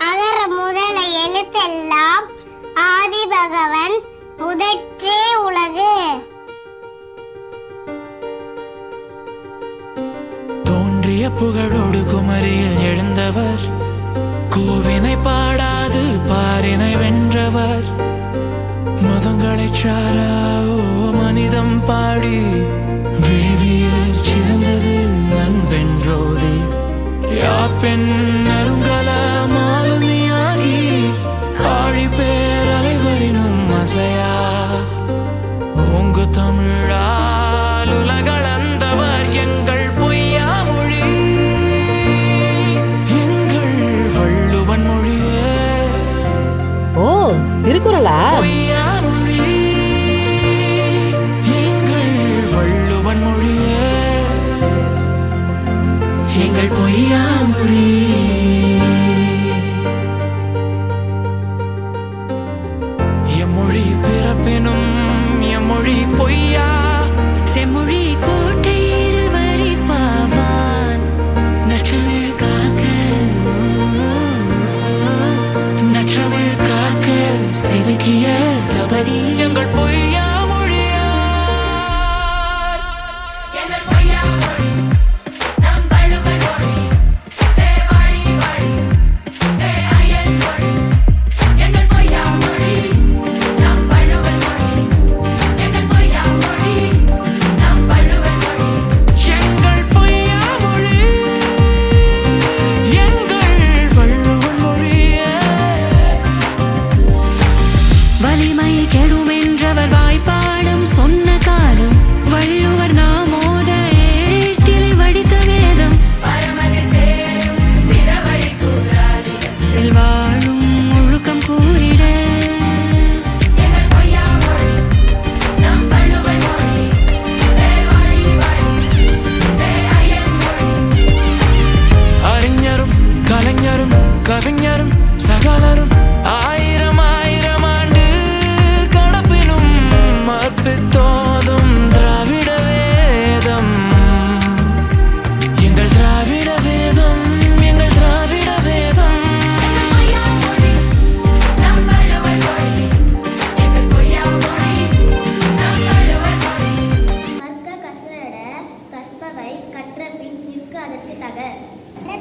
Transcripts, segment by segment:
அகர முதல எழுத்தெல்லாம் ஆதிபகவன் முதற்றே உலகு. தோன்றிய புகழோடு குமரியில் எழுந்தவர், கூவினை பாடாது பாரினை வென்றவர். மதங்களை சாராவோ மனிதம் பாடி வேவியர் சிறந்தது அன்பென்றோதி. யாப்பெண் நெருங்கல மாலுமியாகி ஆழி பேர் அலைவரினும் அசையா ஓங்கு தமிழால் உலகளந்தவர் எங்கள் பொய்யா மொழி, எங்கள் வள்ளுவன் மொழியே. ஓ, திருக்குறளா? பொய்யா மொழி எங்கள் வள்ளுவன் மொழியே, எங்கள் பொய்யா மொழி. எம்மொழி பிறப்பினும் எம்மொழி பொய்யா, செம்மொழி கோட்டை இருவரி பாவான் நற்றமிழ் காக்க, நற்றமிழ் காக்க சிறுகிய தபதி எங்கள் பொய்யா மொழியார். எங்கள் பொய்யா மொழி நம் வள்ளுவன் மொழி, வாழி வாழி ஐயன் மொழி. எங்கள் பொய்யா மொழி நம் வள்ளுவன் மொழி, எங்கள் பொய்யா மொழி நம் வள்ளுவன் மொழி. எங்கள் பொய்யா மொழி எங்கள் வள்ளுவன் மொழியே. வலிமை கெடுமென்றவர் வாய்ப்பாடும் சொன்ன காலம், வள்ளுவர் நாமோத ஏட்டிலை வடித்த வேதம். வாழும் ஒழுக்கம் கூறிட அறிஞரும் கலைஞரும் கவிஞரும் சகலரும் ஆயிரம் ஆயிரம் ஆண்டு கடப்பினும் அற்பித்தோதும் திராவிட வேதம், எங்கள் திராவிட வேதம், எங்கள் திராவிட வேதம். கற்க கசட கற்பவை கற்றபின் நிற்க அதற்கு தக.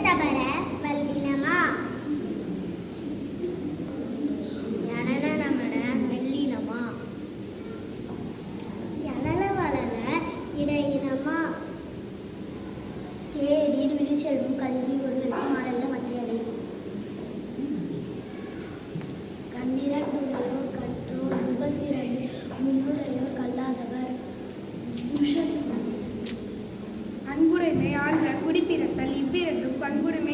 தவற வல்லினமா யனன நமன மெல்லினமா யனல வளன இடையினமா. கேடில் விழுச்செல்வம் கல்வி ஒருவருக்கு மாறல்ல மற்றையவை. கண்ணிரண்டுடையோர் கற்றோர் முகத்திரண்டு முன்னுடையோர் கல்லாதவர். அன்புடைமை ஆன்ற குடிப்பிறத்தல் இவ்விரண்டும் பண்புடைமை